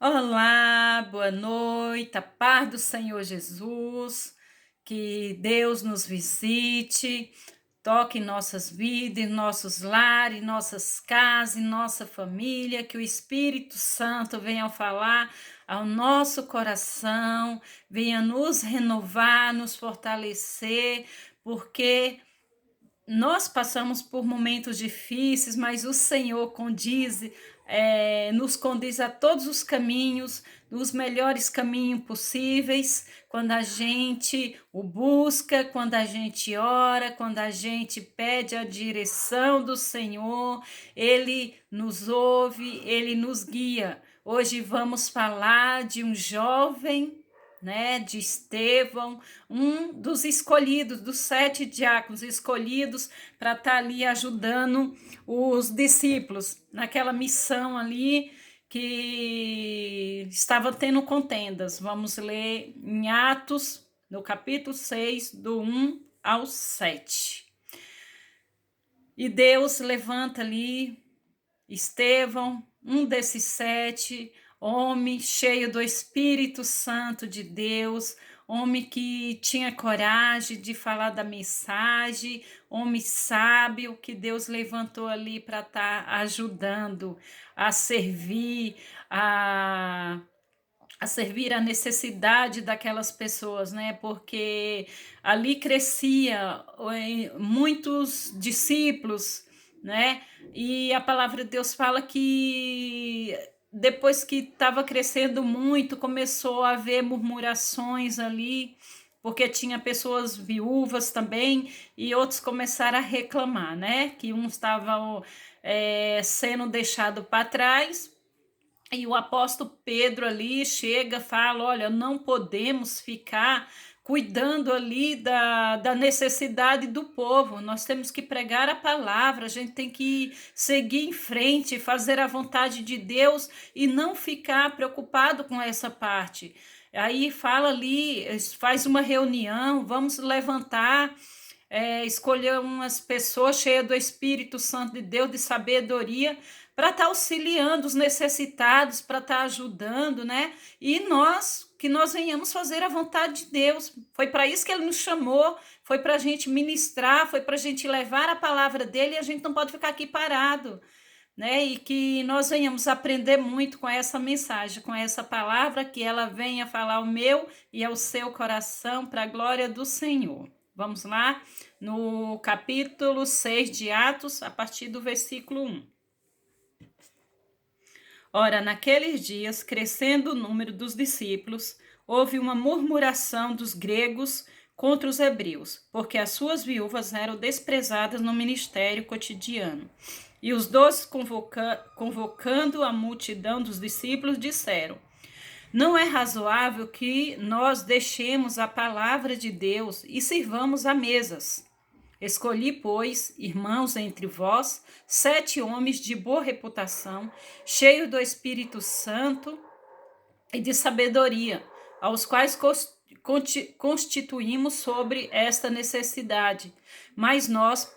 Olá, boa noite, a paz do Senhor Jesus, que Deus nos visite, toque em nossas vidas, em nossos lares, em nossas casas, em nossa família, que o Espírito Santo venha falar ao nosso coração, venha nos renovar, nos fortalecer, porque nós passamos por momentos difíceis, mas o Senhor nos condiz a todos os caminhos, os melhores caminhos possíveis, quando a gente o busca, quando a gente ora, quando a gente pede a direção do Senhor, Ele nos ouve, Ele nos guia. Hoje vamos falar de um jovem, né, de Estevão, um dos escolhidos, dos 7 diáconos escolhidos para estar ali ajudando os discípulos naquela missão ali que estava tendo contendas. Vamos ler em Atos, no capítulo 6, do 1 ao 7. E Deus levanta ali Estevão, um desses 7, homem cheio do Espírito Santo de Deus, homem que tinha coragem de falar da mensagem, homem sábio que Deus levantou ali para estar ajudando a servir, a a servir a necessidade daquelas pessoas, né? Porque ali crescia muitos discípulos, né? E a palavra de Deus fala que depois que estava crescendo muito, começou a haver murmurações ali, porque tinha pessoas viúvas também, e outros começaram a reclamar, né? Que uns estavam sendo deixados para trás. E o apóstolo Pedro ali chega, fala: olha, não podemos ficar cuidando ali da necessidade do povo, nós temos que pregar a palavra, a gente tem que seguir em frente, fazer a vontade de Deus e não ficar preocupado com essa parte. Aí fala ali, faz uma reunião, vamos levantar, escolher umas pessoas cheias do Espírito Santo de Deus, de sabedoria, para estar auxiliando os necessitados, para estar ajudando, né? E nós venhamos fazer a vontade de Deus. Foi para isso que Ele nos chamou, foi para a gente ministrar, foi para a gente levar a palavra dele, e a gente não pode ficar aqui parado, né? E que nós venhamos aprender muito com essa mensagem, com essa palavra, que ela venha falar ao meu e ao seu coração, para a glória do Senhor. Vamos lá? No capítulo 6 de Atos, a partir do versículo 1. Ora, naqueles dias, crescendo o número dos discípulos, houve uma murmuração dos gregos contra os hebreus, porque as suas viúvas eram desprezadas no ministério cotidiano. E os 12, convocando a multidão dos discípulos, disseram: não é razoável que nós deixemos a palavra de Deus e sirvamos a mesas. Escolhi, pois, irmãos, entre vós, 7 homens de boa reputação, cheios do Espírito Santo e de sabedoria, aos quais constituímos sobre esta necessidade. Mas nós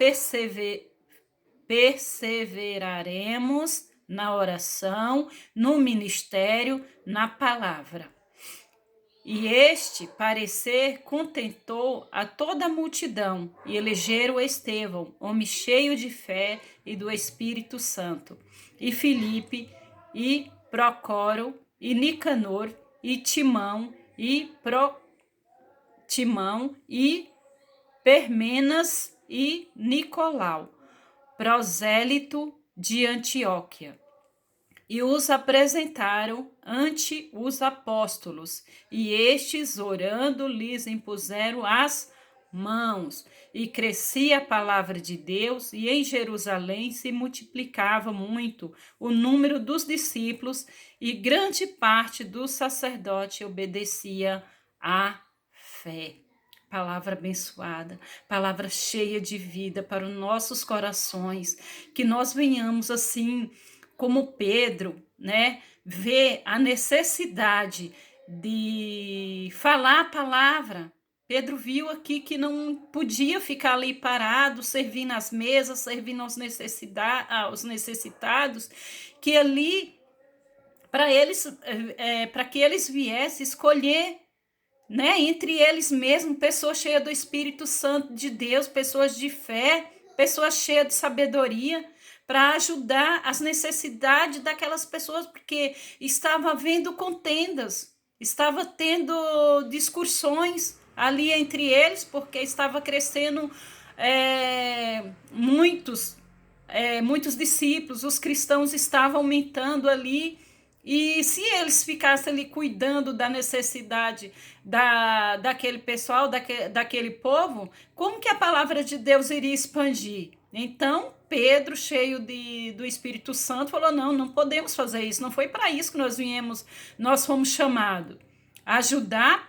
perseveraremos na oração, no ministério, na palavra. E este parecer contentou a toda a multidão, e elegeram Estevão, homem cheio de fé e do Espírito Santo, e Filipe, e Procoro, e Nicanor, e Timão, e Permenas, e Nicolau, prosélito de Antioquia. E os apresentaram ante os apóstolos, e estes, orando, lhes impuseram as mãos. E crescia a palavra de Deus, e em Jerusalém se multiplicava muito o número dos discípulos, e grande parte do sacerdote obedecia à fé. Palavra abençoada, palavra cheia de vida para os nossos corações, que nós venhamos assim como Pedro, né, ver a necessidade de falar a palavra. Pedro viu aqui que não podia ficar ali parado, servindo as mesas, servindo aos necessitados, que ali para que eles viessem escolher, né, entre eles mesmos, pessoas cheias do Espírito Santo de Deus, pessoas de fé, pessoas cheias de sabedoria, para ajudar as necessidades daquelas pessoas, porque estava havendo contendas, estava tendo discussões ali entre eles, porque estava crescendo muitos muitos discípulos, os cristãos estavam aumentando ali, e se eles ficassem ali cuidando da necessidade daquele pessoal, daquele povo, como que a palavra de Deus iria expandir? Então, Pedro, cheio do Espírito Santo, falou: não, não podemos fazer isso, não foi para isso que nós viemos, nós fomos chamados. Ajudar,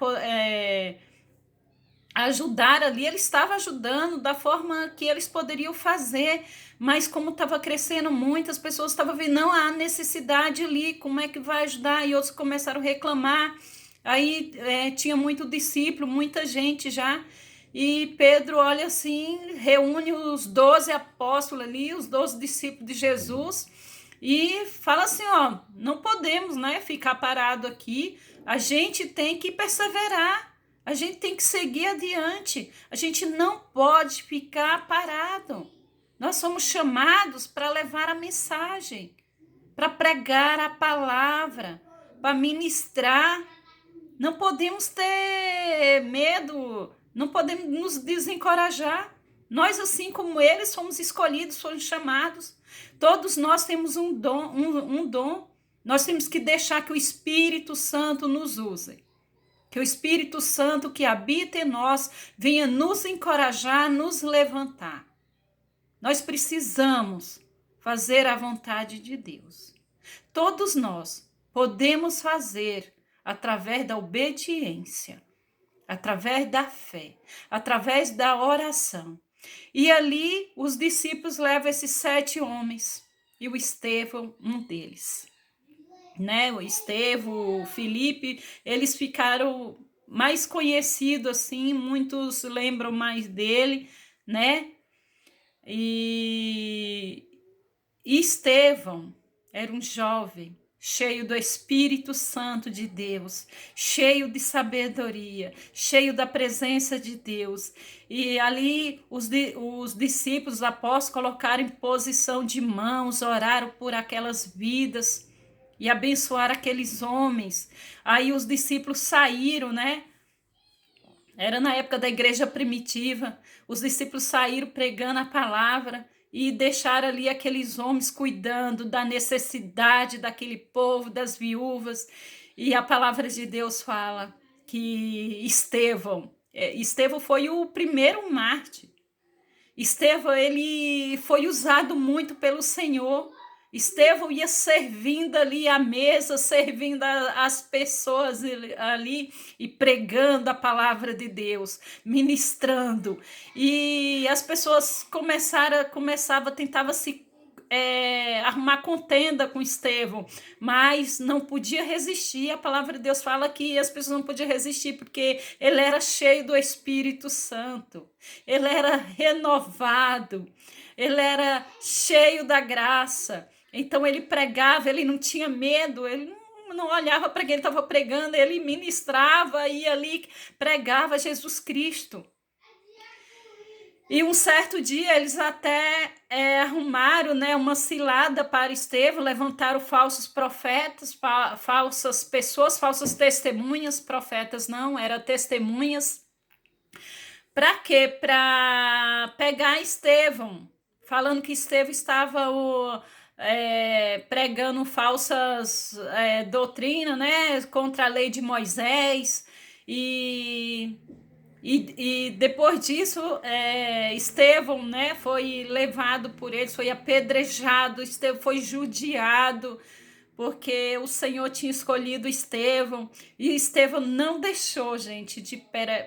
ajudar ali, ele estava ajudando da forma que eles poderiam fazer, mas como estava crescendo muito, as pessoas estavam vendo, não há necessidade ali, como é que vai ajudar? E outros começaram a reclamar, aí tinha muito discípulo, muita gente já, e Pedro olha assim, reúne os 12 apóstolos ali, os 12 discípulos de Jesus, e fala assim, ó, não podemos, né, ficar parado aqui, a gente tem que perseverar, a gente tem que seguir adiante. A gente não pode ficar parado. Nós somos chamados para levar a mensagem, para pregar a palavra, para ministrar. Não podemos ter medo, não podemos nos desencorajar. Nós, assim como eles, fomos escolhidos, fomos chamados. Todos nós temos um dom. Nós temos que deixar que o Espírito Santo nos use. Que o Espírito Santo que habita em nós venha nos encorajar, nos levantar. Nós precisamos fazer a vontade de Deus. Todos nós podemos fazer através da obediência, através da fé, através da oração. E ali os discípulos levam esses 7 homens e o Estevão, um deles. Né, o Estevão, o Filipe, eles ficaram mais conhecidos assim, muitos lembram mais dele, né? E Estevão era um jovem cheio do Espírito Santo de Deus, cheio de sabedoria, cheio da presença de Deus. E ali os discípulos, os apóstolos, colocaram em posição de mãos, oraram por aquelas vidas e abençoar aqueles homens. Aí os discípulos saíram, né? Era na época da igreja primitiva. Os discípulos saíram pregando a palavra e deixaram ali aqueles homens cuidando da necessidade daquele povo, das viúvas. E a palavra de Deus fala que Estevão foi o primeiro mártir. Estevão, ele foi usado muito pelo Senhor. Estevão ia servindo ali à mesa, servindo as pessoas ali e pregando a palavra de Deus, ministrando. E as pessoas tentavam se arrumar contenda com Estevão, mas não podia resistir. A palavra de Deus fala que as pessoas não podiam resistir porque ele era cheio do Espírito Santo, ele era renovado, ele era cheio da graça. Então ele pregava, ele não tinha medo, ele não olhava para quem ele estava pregando, ele ministrava e ali pregava Jesus Cristo. E um certo dia eles até arrumaram, né, uma cilada para Estevão, levantaram falsos profetas, falsas pessoas, falsas testemunhas, profetas não, eram testemunhas. Para quê? Para pegar Estevão, falando que Estevão estava pregando falsas doutrinas, né, contra a lei de Moisés. E depois disso, Estevão, né, foi levado por eles, foi apedrejado, Estevão foi judiado, porque o Senhor tinha escolhido Estevão, e Estevão não deixou, gente, de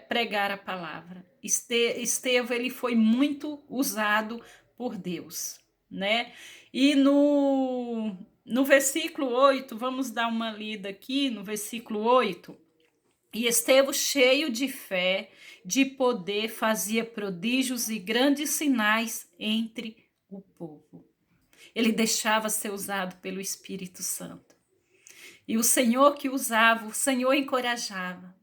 pregar a palavra. Estevão, ele foi muito usado por Deus, né? E no versículo 8, vamos dar uma lida aqui, no versículo 8, e Estevão, cheio de fé, de poder, fazia prodígios e grandes sinais entre o povo. Ele deixava ser usado pelo Espírito Santo. E o Senhor que usava, o Senhor encorajava.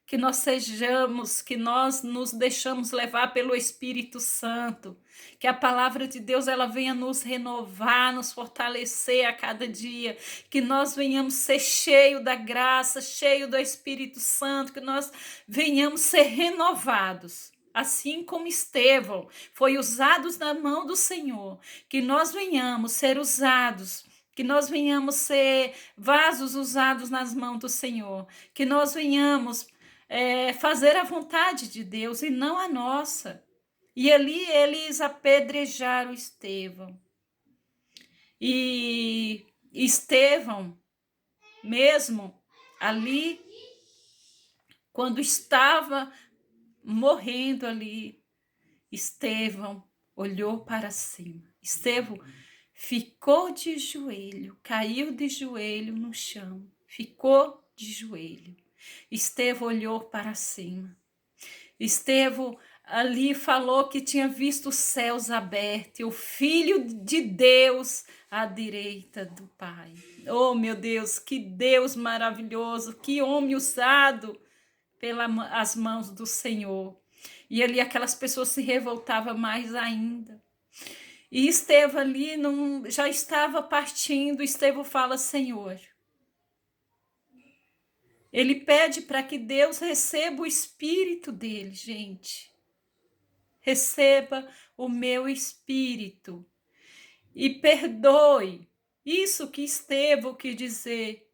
Que nós sejamos, que nós nos deixamos levar pelo Espírito Santo, que a palavra de Deus ela venha nos renovar, nos fortalecer a cada dia, que nós venhamos ser cheio da graça, cheio do Espírito Santo, que nós venhamos ser renovados, assim como Estevão foi usado na mão do Senhor, que nós venhamos ser usados, que nós venhamos ser vasos usados nas mãos do Senhor, que nós venhamos fazer a vontade de Deus e não a nossa. E ali eles apedrejaram Estevão. E Estevão, mesmo ali, quando estava morrendo ali, Estevão olhou para cima. Estevão ficou de joelho, caiu de joelho no chão, ficou de joelho. Estevão olhou para cima. Estevão ali falou que tinha visto os céus abertos, e o Filho de Deus à direita do Pai. Oh, meu Deus, que Deus maravilhoso, que homem usado pelas mãos do Senhor. E ali aquelas pessoas se revoltavam mais ainda. E Estevão ali já estava partindo. Estevão fala: Senhor, ele pede para que Deus receba o espírito dele, gente. Receba o meu espírito e perdoe. Isso que Estevão quis dizer.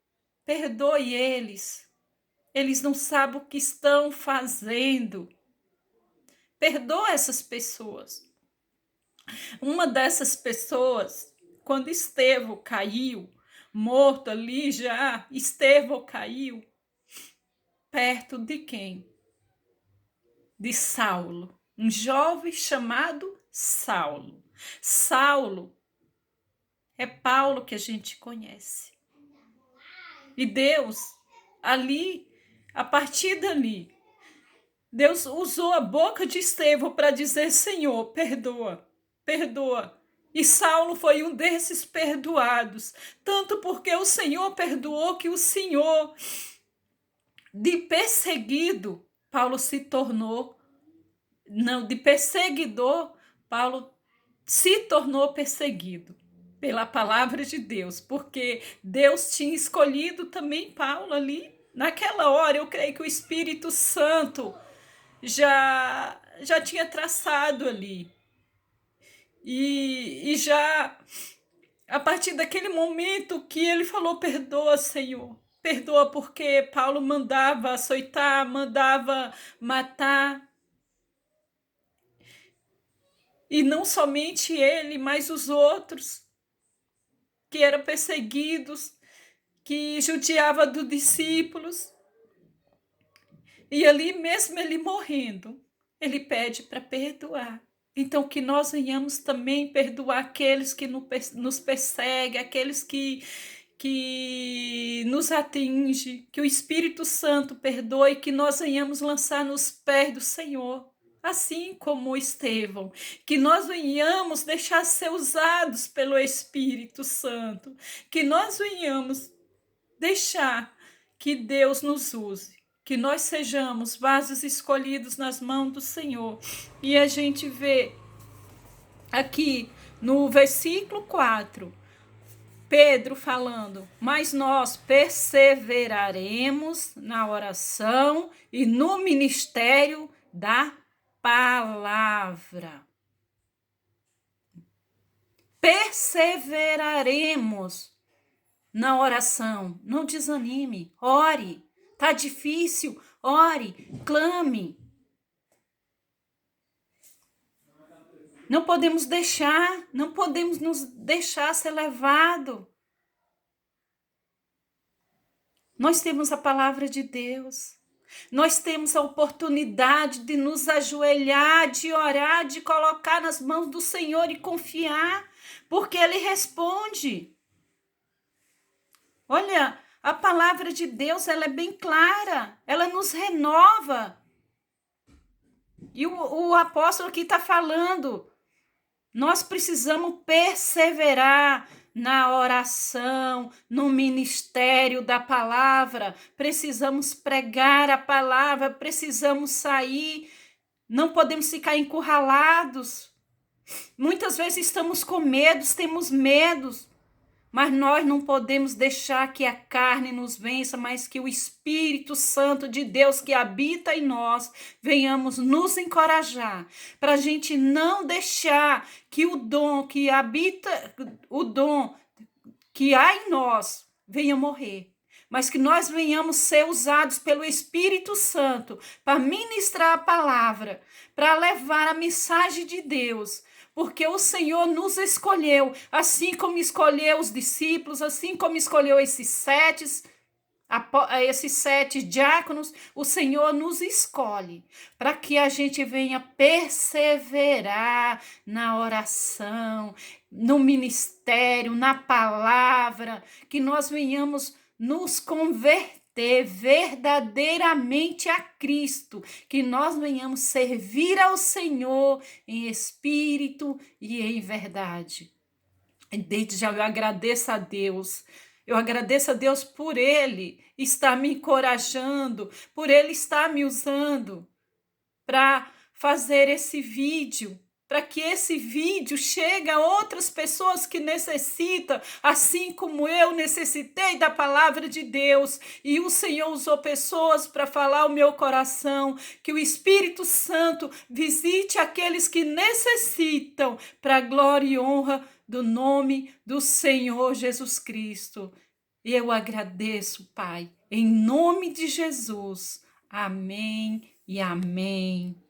Perdoe eles. Eles não sabem o que estão fazendo. Perdoa essas pessoas. Uma dessas pessoas, quando Estevão caiu, morto ali já, Estevão caiu perto de quem? De Saulo, um jovem chamado Saulo. Saulo é Paulo que a gente conhece. E Deus, ali, a partir dali, Deus usou a boca de Estevão para dizer: Senhor, perdoa, perdoa. E Saulo foi um desses perdoados, tanto porque o Senhor perdoou que o Senhor, de perseguido, Paulo se tornou, não, de perseguidor, Paulo se tornou perseguido pela palavra de Deus, porque Deus tinha escolhido também Paulo ali. Naquela hora, eu creio que o Espírito Santo já tinha traçado ali. E já, a partir daquele momento que ele falou: perdoa, Senhor, perdoa, porque Paulo mandava açoitar, mandava matar. E não somente ele, mas os outros que eram perseguidos, que judiava dos discípulos. E ali mesmo ele morrendo, ele pede para perdoar. Então que nós venhamos também perdoar aqueles que nos perseguem, aqueles que nos atingem, que o Espírito Santo perdoe, que nós venhamos lançar nos pés do Senhor. Assim como Estevão, que nós venhamos deixar ser usados pelo Espírito Santo, que nós venhamos deixar que Deus nos use, que nós sejamos vasos escolhidos nas mãos do Senhor. E a gente vê aqui no versículo 4, Pedro falando: mas nós perseveraremos na oração e no ministério da palavra. Perseveraremos na oração. Não desanime, ore. Tá difícil, ore, clame. Não podemos nos deixar ser levado. Nós temos a palavra de Deus. Nós temos a oportunidade de nos ajoelhar, de orar, de colocar nas mãos do Senhor e confiar, porque Ele responde. Olha, a palavra de Deus, ela é bem clara, ela nos renova. E o apóstolo aqui está falando, nós precisamos perseverar na oração, no ministério da palavra. Precisamos pregar a palavra, precisamos sair, não podemos ficar encurralados. Muitas vezes estamos com medos, temos medos, mas nós não podemos deixar que a carne nos vença, mas que o Espírito Santo de Deus que habita em nós venhamos nos encorajar, para a gente não deixar que o dom que habita, o dom que há em nós venha morrer, mas que nós venhamos ser usados pelo Espírito Santo para ministrar a palavra, para levar a mensagem de Deus, porque o Senhor nos escolheu, assim como escolheu os discípulos, assim como escolheu esses sete diáconos, o Senhor nos escolhe para que a gente venha perseverar na oração, no ministério, na palavra, que nós venhamos nos converter verdadeiramente a Cristo, que nós venhamos servir ao Senhor em espírito e em verdade. Desde já eu agradeço a Deus. Eu agradeço a Deus por Ele estar me encorajando, por Ele estar me usando para fazer esse vídeo, para que esse vídeo chegue a outras pessoas que necessitam, assim como eu necessitei da palavra de Deus, e o Senhor usou pessoas para falar ao meu coração, que o Espírito Santo visite aqueles que necessitam, para a glória e honra do nome do Senhor Jesus Cristo. Eu agradeço, Pai, em nome de Jesus. Amém e amém.